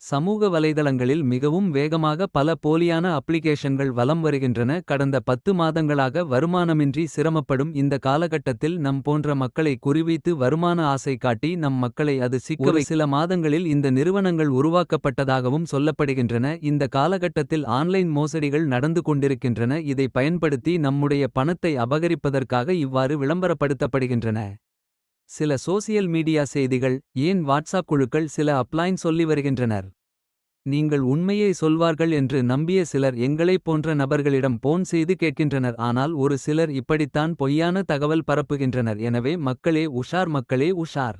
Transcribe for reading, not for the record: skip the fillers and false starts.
சமூக வலைதளங்களில் மிகவும் வேகமாக பல போலியான அப்ளிகேஷன்கள் வலம் வருகின்றன. கடந்த 10 மாதங்களாக வருமானமின்றி சிரமப்படும் இந்த காலகட்டத்தில் நம் போன்ற மக்களை குறிவைத்து வருமான ஆசை காட்டி நம் மக்களை அது சிக்க சில மாதங்களில் இந்த நிறுவனங்கள் உருவாக்கப்பட்டதாகவும் சொல்லப்படுகின்றன. இந்த காலகட்டத்தில் ஆன்லைன் மோசடிகள் நடந்து கொண்டிருக்கின்றன. இதை பயன்படுத்தி நம்முடைய பணத்தை அபகரிப்பதற்காக இவ்வாறு விளம்பரப்படுத்தப்படுகின்றன. சில சோசியல் மீடியா செய்திகள் ஏன் வாட்ஸ்அப் குழுக்கள் சில அப்லைன் சொல்லி வருகின்றனர். நீங்கள் உண்மையை சொல்வார்கள் என்று நம்பிய சிலர் எங்களைப் போன்ற நபர்களிடம் போன் செய்து கேட்கின்றனர். ஆனால் ஒரு சிலர் இப்படித்தான் பொய்யான தகவல் பரப்புகின்றனர். எனவே மக்களே உஷார், மக்களே உஷார்.